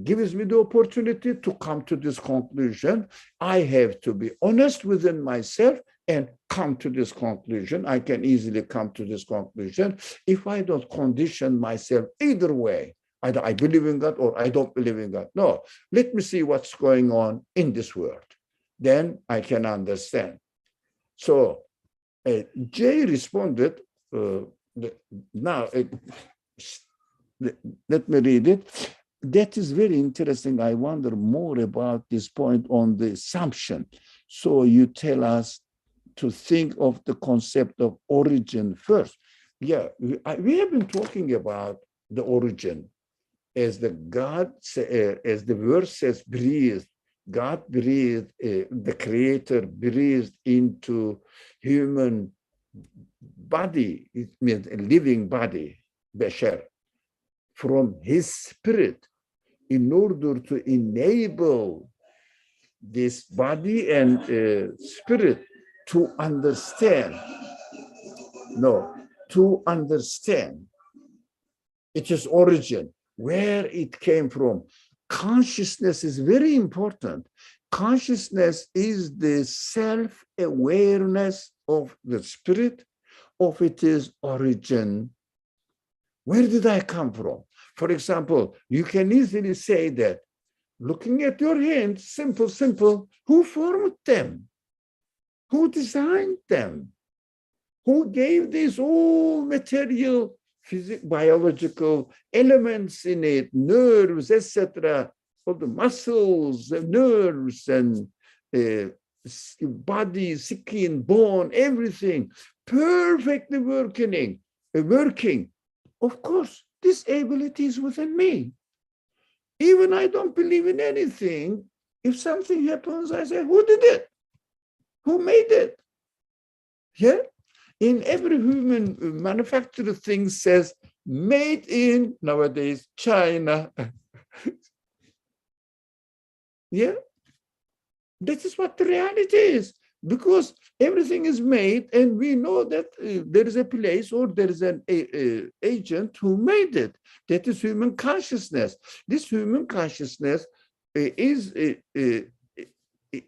Speaker 1: gives me the opportunity to come to this conclusion. I have to be honest within myself and come to this conclusion. I can easily come to this conclusion if I don't condition myself either way. Either I believe in God or I don't believe in God. No, let me see what's going on in this world. Then I can understand. So Jay responded, now let me read it. That is very interesting. I wonder more about this point on the assumption. So you tell us to think of the concept of origin first. Yeah, we have been talking about the origin as the God, as the verse says, breathed. God breathed, the creator breathed into human body. It means a living body, Bashar. from his spirit in order to enable this body and spirit to understand. No, to understand its origin, where it came from. Consciousness is very important. Consciousness is the self-awareness of the spirit, of its origin. Where did I come from? For example, you can easily say that looking at your hands, simple, who formed them? Who designed them? Who gave these all material, biological elements in it, nerves, etc., all the muscles, the nerves, and body, skin, bone, everything, perfectly working. Of course, this ability is within me. Even I don't believe in anything. If something happens, I say, who did it? Who made it? Yeah? In every human manufactured thing says, made in, nowadays, China. Yeah? That is what the reality is. Because everything is made, and we know that there is a place or there is an agent who made it. That is human consciousness. This human consciousness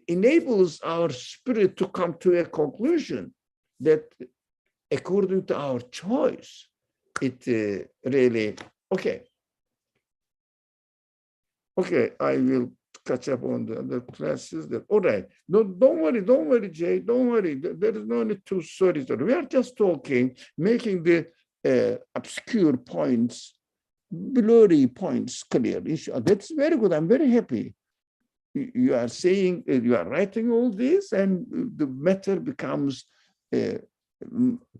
Speaker 1: enables our spirit to come to a conclusion that according to our choice, it really, okay, I will catch up on the other classes. All right, no, don't worry, Jay, don't worry. There is no need to sorry. We are just talking, making the obscure points, blurry points clear. That's very good. I'm very happy. You are saying, you are writing all this, and the matter becomes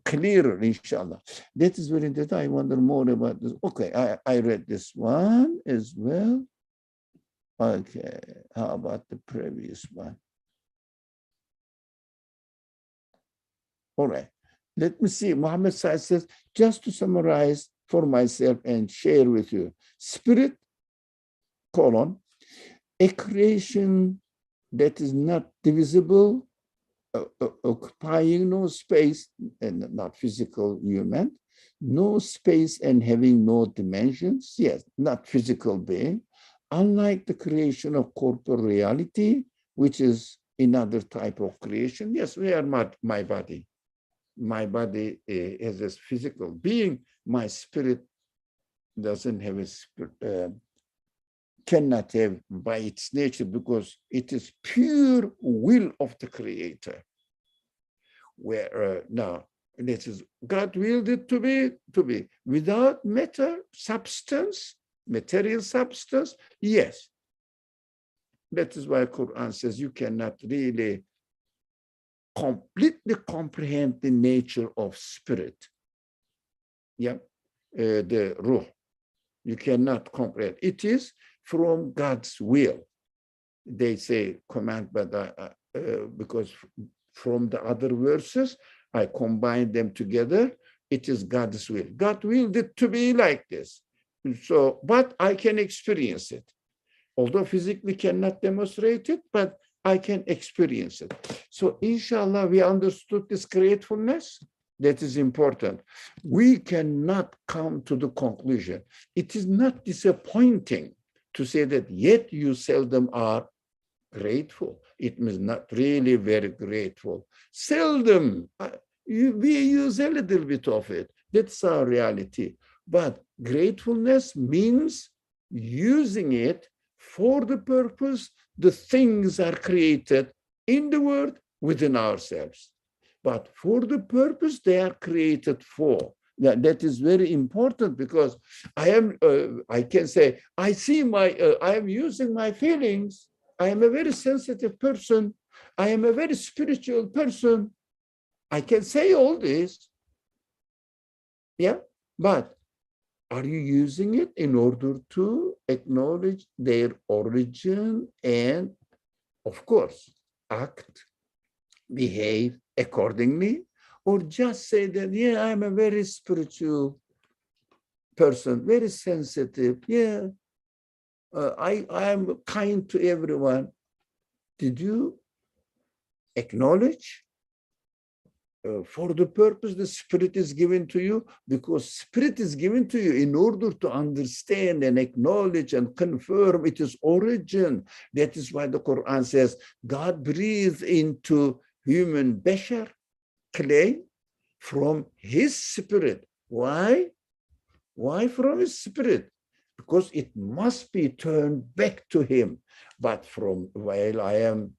Speaker 1: clearer, inshallah. That is very interesting. I wonder more about this. Okay, I read this one as well. Okay, how about the previous one? All right, let me see. Muhammad Said says, just to summarize for myself and share with you, spirit, a creation that is not divisible, occupying no space, and not physical human, no space and having no dimensions, yes, not physical being, unlike the creation of corporeal reality, which is another type of creation. Yes, we are my body. My body is a physical being. My spirit doesn't have a spirit, cannot have by its nature, because it is pure will of the Creator. Where now, this is God willed it to be without matter, substance, material substance. Yes, that is why Quran says you cannot really completely comprehend the nature of spirit. Yeah, the ruh. You cannot comprehend. It is from God's will. They say command, but because from the other verses, I combine them together. It is God's will. God willed it to be like this. So, but I can experience it. Although physically cannot demonstrate it, but I can experience it. So inshallah, we understood this gratefulness. That is important. We cannot come to the conclusion. It is not disappointing to say that yet you seldom are grateful. It means not really very grateful. Seldom. We use a little bit of it. That's our reality. But gratefulness means using it for the purpose the things are created in the world within ourselves. But for the purpose they are created for. That is very important, because I can say, I am using my feelings. I am a very sensitive person. I am a very spiritual person. I can say all this. Yeah, but are you using it in order to acknowledge their origin and, of course, act, behave accordingly? Or just say that, yeah, I'm a very spiritual person, very sensitive. Yeah, I am kind to everyone. Did you acknowledge for the purpose the Spirit is given to you? Because Spirit is given to you in order to understand and acknowledge and confirm its origin. That is why the Quran says God breathed into human bashar, clay, from his Spirit. Why? Why from his Spirit? Because it must be turned back to him. But from while I am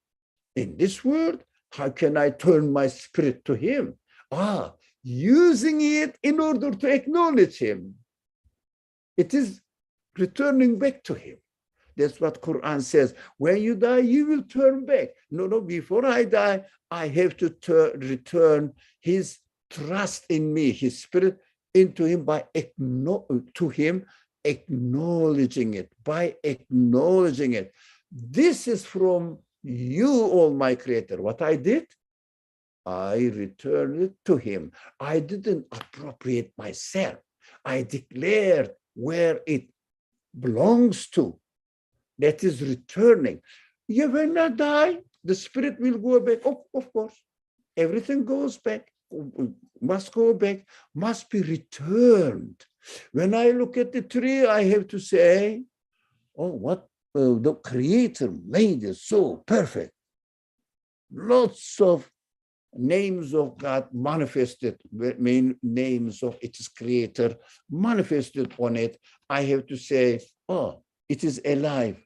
Speaker 1: in this world, how can I turn my spirit to him? Using it in order to acknowledge him. It is returning back to him. That's what Quran says. When you die, you will turn back. No, before I die, I have to return his trust in me, his spirit into him by acknowledging it, by acknowledging it. This is from you, all my creator. What I did, I returned it to him. I didn't appropriate myself. I declared where it belongs to. That is returning. You will not die. The spirit will go back. Of course. Everything goes back, must go back, must be returned. When I look at the tree, I have to say, oh, what the creator made it so perfect. Lots of names of God manifested, names of its creator manifested on it. I have to say, oh, it is alive.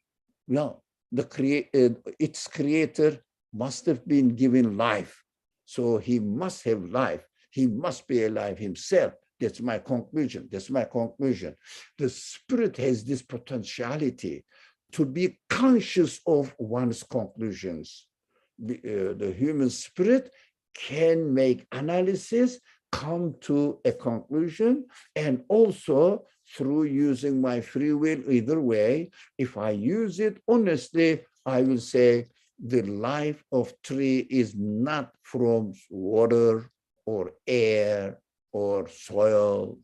Speaker 1: No, its creator must have been given life. So he must have life. He must be alive himself. That's my conclusion. That's my conclusion. The spirit has this potentiality to be conscious of one's conclusions. The human spirit can make analysis, come to a conclusion, and also through using my free will, either way, if I use it honestly, I will say the life of tree is not from water or air or soil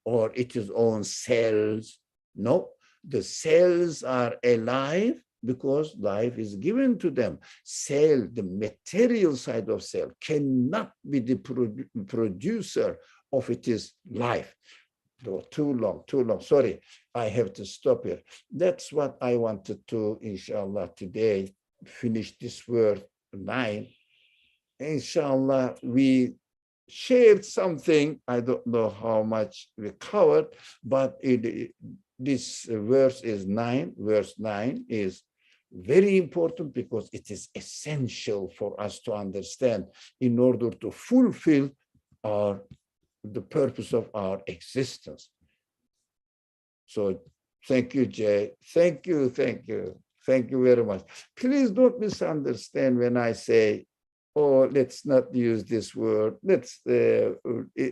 Speaker 1: or its own cells. No, the cells are alive because life is given to them. Cell, the material side of cell, cannot be the producer of its life. Too long. Sorry, I have to stop here. That's what I wanted to, inshallah, today, finish this word 9. Inshallah, we shared something. I don't know how much we covered, but this verse is 9. Verse 9 is very important because it is essential for us to understand in order to fulfill the purpose of our existence. So thank you, Jay. Thank you very much. Please don't misunderstand when I say, oh, let's not use this word. Let's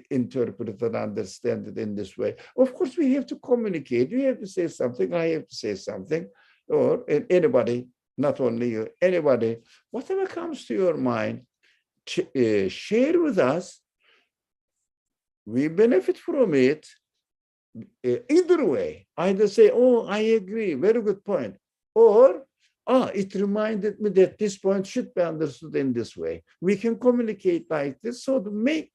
Speaker 1: interpret and understand it in this way. Of course, we have to communicate. You have to say something. I have to say something. Or anybody, not only you, anybody, whatever comes to your mind, share with us. We benefit from it. Either way, either say, oh, I agree, very good point. Or, it reminded me that this point should be understood in this way. We can communicate like this, so to make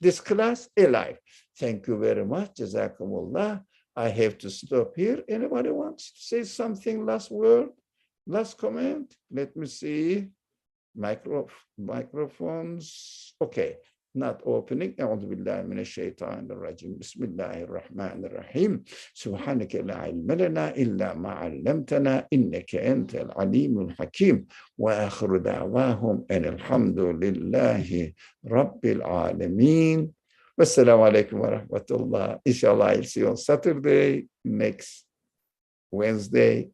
Speaker 1: this class alive. Thank you very much. Jazakumullah. I have to stop here. Anybody wants to say something? Last word? Last comment? Let me see. Microphones. Okay. Not opening. أعوذ بالله من الشيطان الرجيم. بسم الله الرحمن الرحيم. سبحانك لا علم لنا إلا ما علمتنا إنك أنت العليم الحكيم. وآخر دعواهم أن الحمد لله رب العالمين. Wassalamu alaikum wa rahmatullah. Inshallah, I'll see you on Saturday, next Wednesday.